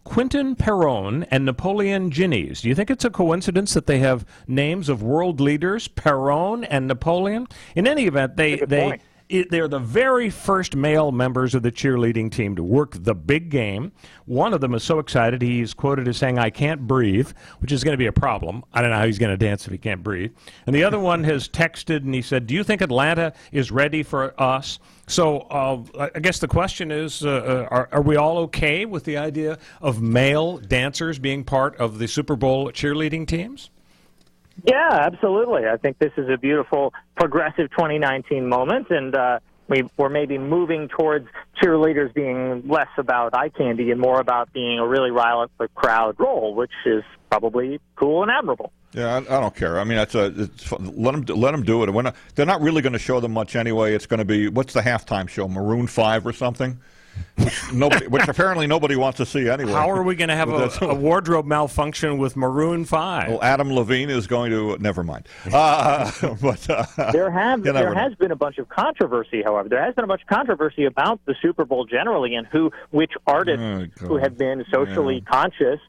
Quentin Perron and Napoleon Ginnies. Do you think it's a coincidence that they have names of world leaders, Perron and Napoleon? In any event, they're the very first male members of the cheerleading team to work the big game. One of them is so excited, he's quoted as saying, "I can't breathe," which is going to be a problem. I don't know how he's going to dance if he can't breathe. And the other one has texted, and he said, "Do you think Atlanta is ready for us?" So I guess the question is, are we all okay with the idea of male dancers being part of the Super Bowl cheerleading teams? Yeah, absolutely. I think this is a beautiful, progressive 2019 moment, and we're maybe moving towards cheerleaders being less about eye candy and more about being a really rile up the crowd role, which is probably cool and admirable. Yeah, I don't care. I mean, it's let them do it. They're not really going to show them much anyway. It's going to be, what's the halftime show, Maroon 5 or something? Which apparently nobody wants to see anyway. How are we going to have a wardrobe malfunction with Maroon 5? Well, Adam Levine is going to. Never mind. There has been a bunch of controversy, however. There has been a bunch of controversy about the Super Bowl generally and which artists who have been socially conscious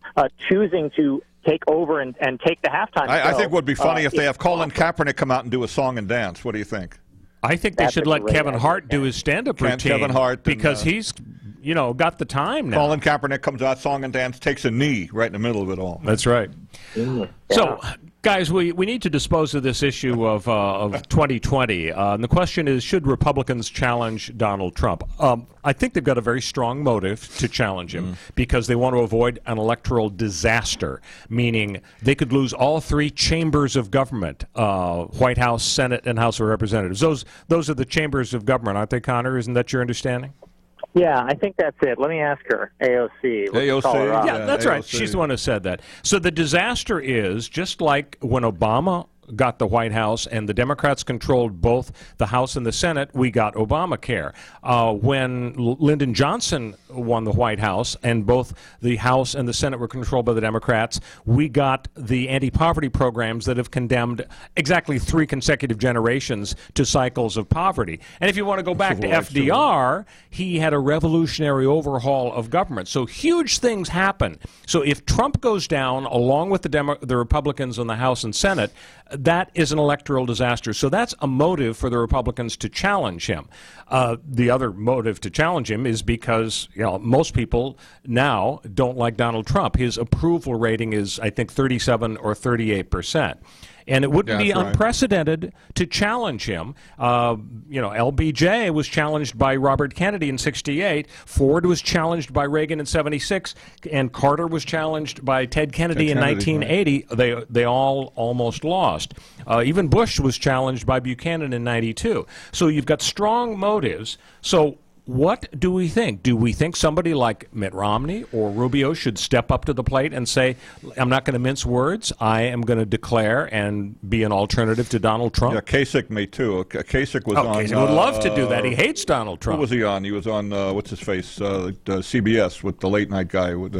choosing to take over and take the halftime show. I think it would be funny if they have Colin Kaepernick come out and do a song and dance. What do you think? I think they should let Kevin Hart do his stand-up routine. Kevin Hart, because he's, got the time now. Colin Kaepernick comes out, song and dance, takes a knee right in the middle of it all. That's right. Yeah. So, guys, we need to dispose of this issue of 2020. And the question is, should Republicans challenge Donald Trump? I think they've got a very strong motive to challenge him because they want to avoid an electoral disaster, meaning they could lose all three chambers of government, White House, Senate, and House of Representatives. Those are the chambers of government, aren't they, Connor? Isn't that your understanding? Yeah, I think that's it. Let me ask her, AOC. AOC. Yeah, that's AOC. right. She's the one who said that. So the disaster is, just like when Obama got the White House and the Democrats controlled both the House and the Senate, we got Obamacare. When Lyndon Johnson won the White House and both the House and the Senate were controlled by the Democrats, we got the anti-poverty programs that have condemned exactly 3 consecutive generations to cycles of poverty. And if you want to go back to FDR, he had a revolutionary overhaul of government. So huge things happen. So if Trump goes down along with the Republicans in the House and Senate, that is an electoral disaster. So that's a motive for the Republicans to challenge him. The other motive to challenge him is because most people now don't like Donald Trump. His approval rating is, I think, 37 or 38%. And it wouldn't be unprecedented to challenge him. LBJ was challenged by Robert Kennedy in 68. Ford was challenged by Reagan in 76. And Carter was challenged by Ted Kennedy in 1980. Right. They all almost lost. Even Bush was challenged by Buchanan in 92. So you've got strong motives. So what do we think? Do we think somebody like Mitt Romney or Rubio should step up to the plate and say, I'm not going to mince words, I am going to declare and be an alternative to Donald Trump? Yeah, Kasich may too. Kasich was on... Kasich would love to do that. He hates Donald Trump. Who was he on? He was on, what's his face, CBS with the late night guy with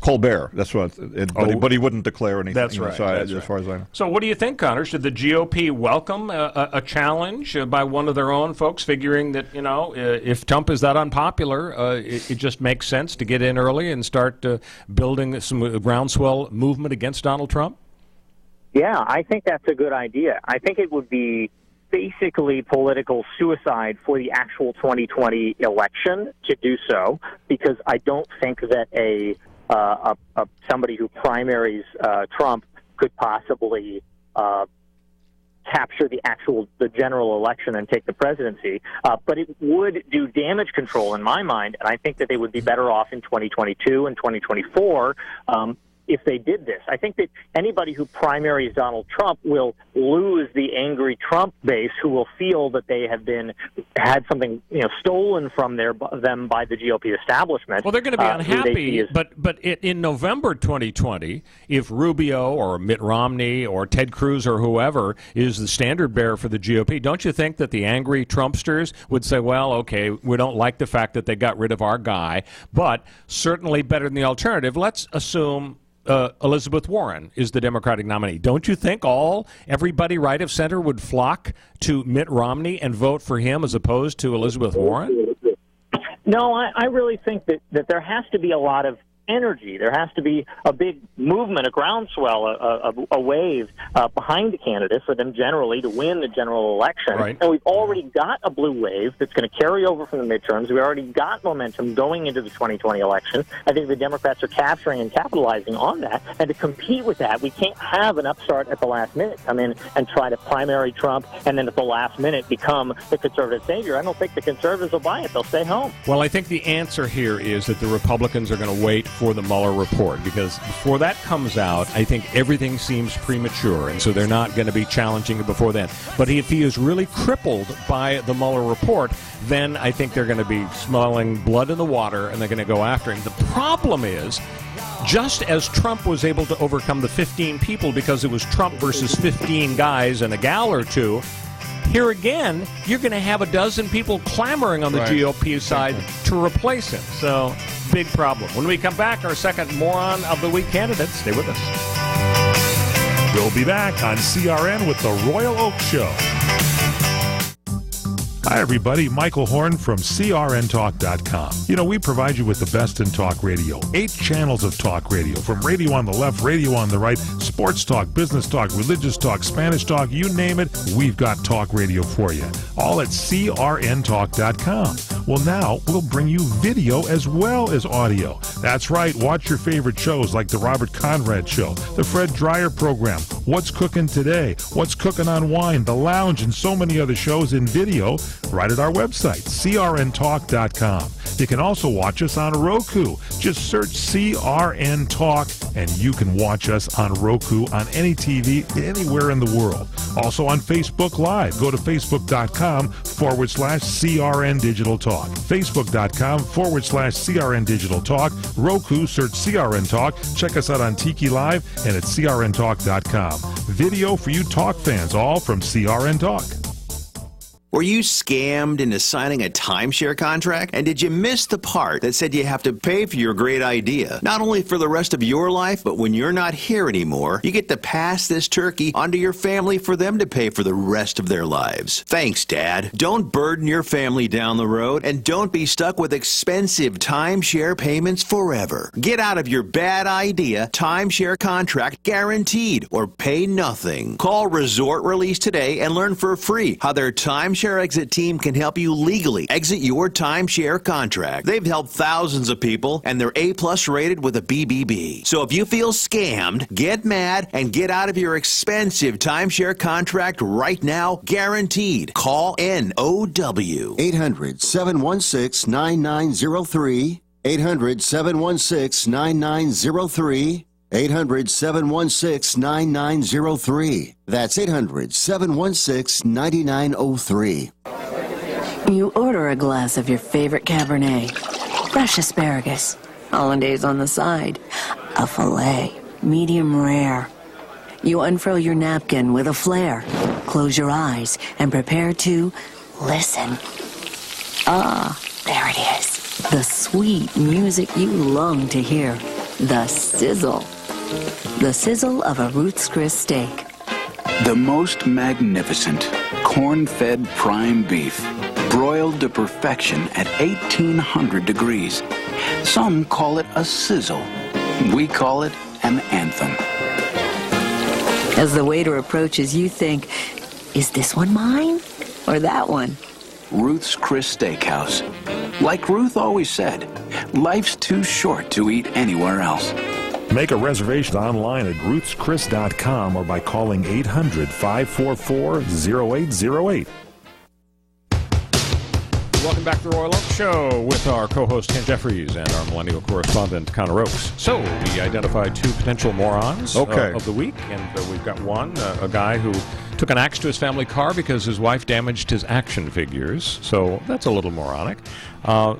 Colbert. That's what. But he wouldn't declare anything. That's right. As far as I know. So what do you think, Connor? Should the GOP welcome a challenge by one of their own folks, figuring that if Trump is that unpopular, it just makes sense to get in early and start building some groundswell movement against Donald Trump? Yeah, I think that's a good idea. I think it would be basically political suicide for the actual 2020 election to do so, because I don't think that somebody who primaries Trump could possibly capture the general election and take the presidency. But it would do damage control in my mind, and I think that they would be better off in 2022 and 2024 if they did this. I think that anybody who primaries Donald Trump will lose the angry Trump base, who will feel that they have had something stolen from them by the GOP establishment. Well, they're going to be unhappy. But in November 2020, if Rubio or Mitt Romney or Ted Cruz or whoever is the standard bearer for the GOP, don't you think that the angry Trumpsters would say, well, okay, we don't like the fact that they got rid of our guy, but certainly better than the alternative. Let's assume Elizabeth Warren is the Democratic nominee. Don't you think everybody right of center would flock to Mitt Romney and vote for him as opposed to Elizabeth Warren? No, I really think that there has to be a lot of energy. There has to be a big movement, a groundswell, a wave behind the candidate for them generally to win the general election. Right. And we've already got a blue wave that's going to carry over from the midterms. We already got momentum going into the 2020 election. I think the Democrats are capturing and capitalizing on that. And to compete with that, we can't have an upstart at the last minute come in and try to primary Trump and then at the last minute become the conservative savior. I don't think the conservatives will buy it. They'll stay home. Well, I think the answer here is that the Republicans are going to wait for the Mueller report, because before that comes out, I think everything seems premature, and so they're not going to be challenging it before then. But if he is really crippled by the Mueller report, then I think they're going to be smelling blood in the water, and they're going to go after him. The problem is, just as Trump was able to overcome the 15 people because it was Trump versus 15 guys and a gal or two, here again, you're going to have a dozen people clamoring on the GOP side to replace him. So, big problem. When we come back, our second Moron of the Week candidate. Stay with us. We'll be back on CRN with the Royal Oak Show. Hi, everybody. Michael Horn from CRNTalk.com. You know, we provide you with the best in talk radio. 8 channels of talk radio, from radio on the left, radio on the right, sports talk, business talk, religious talk, Spanish talk, you name it, we've got talk radio for you. All at CRNTalk.com. Well, now we'll bring you video as well as audio. That's right. Watch your favorite shows like The Robert Conrad Show, The Fred Dreyer Program, What's Cooking Today, What's Cooking on Wine, The Lounge, and so many other shows in video right at our website, CRNTalk.com. You can also watch us on Roku. Just search CRN Talk, and you can watch us on Roku on any TV anywhere in the world. Also on Facebook Live. Go to Facebook.com/CRN Digital Talk. Facebook.com/CRN Digital Talk. Roku, search CRN Talk. Check us out on Tiki Live and at CRNTalk.com. Video for you talk fans, all from CRN Talk. Were you scammed into signing a timeshare contract? And did you miss the part that said you have to pay for your great idea? Not only for the rest of your life, but when you're not here anymore, you get to pass this turkey onto your family for them to pay for the rest of their lives. Thanks, Dad. Don't burden your family down the road, and don't be stuck with expensive timeshare payments forever. Get out of your bad idea timeshare contract guaranteed, or pay nothing. Call Resort Release today and learn for free how their timeshare exit team can help you legally exit your timeshare contract. They've helped thousands of people, and they're A+ rated with a BBB. So if you feel scammed, get mad and get out of your expensive timeshare contract right now, guaranteed. Call NOW. 800-716-9903. 800-716-9903. 800-716-9903. That's 800-716-9903. You order a glass of your favorite Cabernet, fresh asparagus, hollandaise on the side, a filet, medium rare. You unfurl your napkin with a flair, close your eyes, and prepare to listen. Ah, there it is. The sweet music you long to hear. The sizzle. The sizzle of a Ruth's Chris steak. The most magnificent corn-fed prime beef, broiled to perfection at 1800 degrees. Some call it a sizzle. We call it an anthem. As the waiter approaches, you think, is this one mine or that one? Ruth's Chris Steakhouse. Like Ruth always said, life's too short to eat anywhere else. Make a reservation online at ruthschris.com or by calling 800-544-0808. Welcome back to the Royal Oak Show with our co-host Ken Jeffries and our millennial correspondent Connor Oakes. So we identified two potential morons of the week, and we've got one, a guy who took an axe to his family car because his wife damaged his action figures. So that's a little moronic.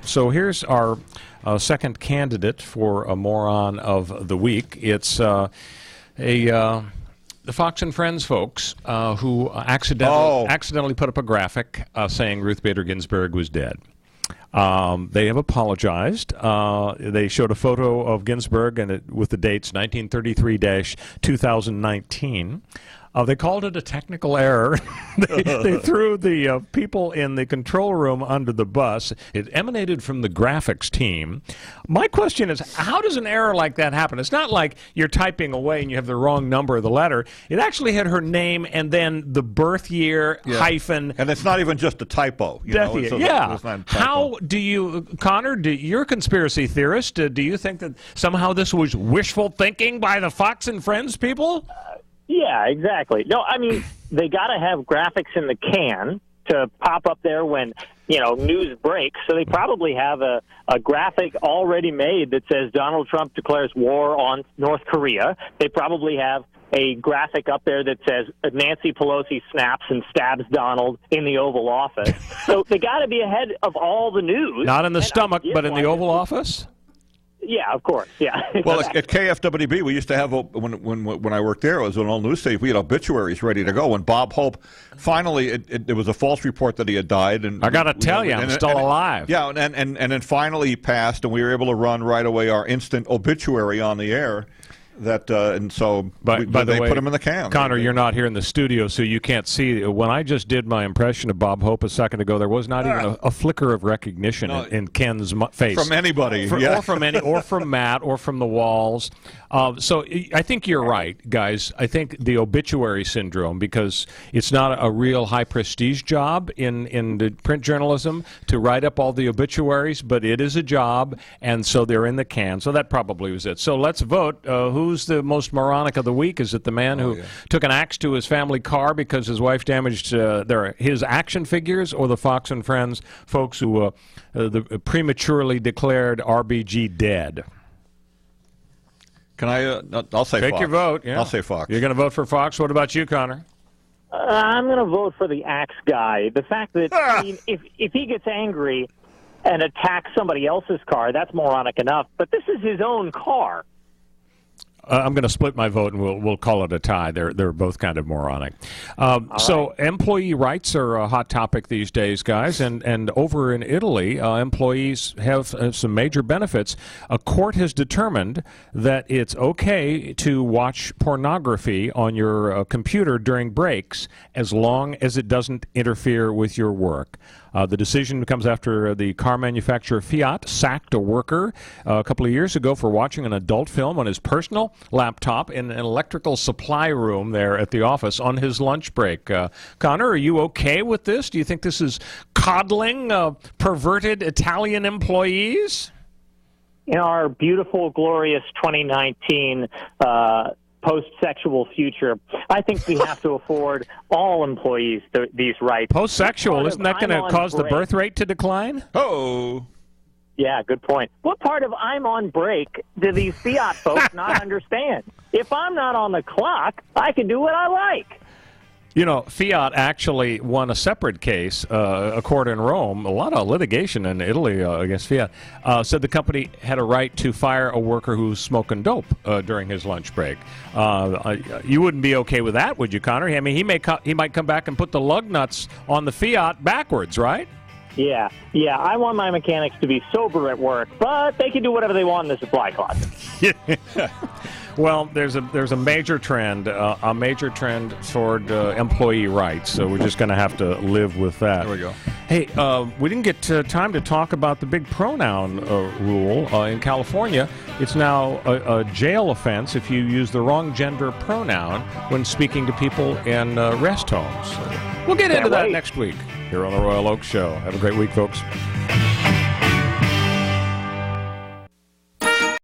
So here's our second candidate for a moron of the week. It's the Fox and Friends folks who accidentally put up a graphic saying Ruth Bader Ginsburg was dead. They have apologized. They showed a photo of Ginsburg and with the dates 1933-2019. They called it a technical error. They threw the people in the control room under the bus. It emanated from the graphics team. My question is, how does an error like that happen? It's not like you're typing away and you have the wrong number of the letter. It actually had her name and then the birth year hyphen. And it's not even just a typo. How do you, Connor, you're a conspiracy theorist. Do you think that somehow this was wishful thinking by the Fox and Friends people? Yeah, exactly. No, I mean, they got to have graphics in the can to pop up there when, news breaks. So they probably have a graphic already made that says Donald Trump declares war on North Korea. They probably have a graphic up there that says Nancy Pelosi snaps and stabs Donald in the Oval Office. So they got to be ahead of all the news. Not in the stomach, but in the Oval Office? Yeah, of course. Yeah. Well, at KFWB, we used to have when I worked there, it was an old news station. We had obituaries ready to go. When Bob Hope finally, it was a false report that he had died, and I got to tell you, I'm still alive. Yeah, and then finally he passed, and we were able to run right away our instant obituary on the air. And so by the way, put him in the can. Connor, you're not here in the studio, so you can't see. When I just did my impression of Bob Hope a second ago, there was not even a flicker of recognition in Ken's face from anybody, or from Matt, or from the walls. So I think you're right, guys. I think the obituary syndrome, because it's not a real high prestige job in the print journalism to write up all the obituaries, but it is a job, and so they're in the can. So that probably was it. So let's vote. Who's the most moronic of the week? Is it the man who took an axe to his family car because his wife damaged his action figures, or the Fox and Friends folks who prematurely declared RBG dead? Can I? I'll say Take Fox. your vote. Yeah. I'll say Fox. You're going to vote for Fox. What about you, Connor? I'm going to vote for the axe guy. The fact that if he gets angry and attacks somebody else's car, that's moronic enough. But this is his own car. I'm going to split my vote, and we'll call it a tie. They're both kind of moronic. So employee rights are a hot topic these days, guys. And over in Italy, employees have some major benefits. A court has determined that it's okay to watch pornography on your computer during breaks as long as it doesn't interfere with your work. The decision comes after the car manufacturer Fiat sacked a worker a couple of years ago for watching an adult film on his personal laptop in an electrical supply room there at the office on his lunch break. Connor, are you okay with this? Do you think this is coddling perverted Italian employees? In our beautiful, glorious 2019 post-sexual future, I think we have to afford all employees these rights. Post-sexual, isn't that going to cause the birth rate to decline? Oh. Yeah, good point. What part of I'm on break do these Fiat folks not understand? If I'm not on the clock, I can do what I like. You know, Fiat actually won a separate case, a court in Rome, a lot of litigation in Italy against Fiat, said the company had a right to fire a worker who was smoking dope during his lunch break. You wouldn't be okay with that, would you, Connor? I mean, he might come back and put the lug nuts on the Fiat backwards, right? Yeah. I want my mechanics to be sober at work, but they can do whatever they want in the supply closet. Well, there's a major trend toward employee rights, so we're just going to have to live with that. There we go. Hey, we didn't get time to talk about the big pronoun rule in California. It's now a jail offense if you use the wrong gender pronoun when speaking to people in rest homes. We'll get into that next week here on the Royal Oak Show. Have a great week, folks.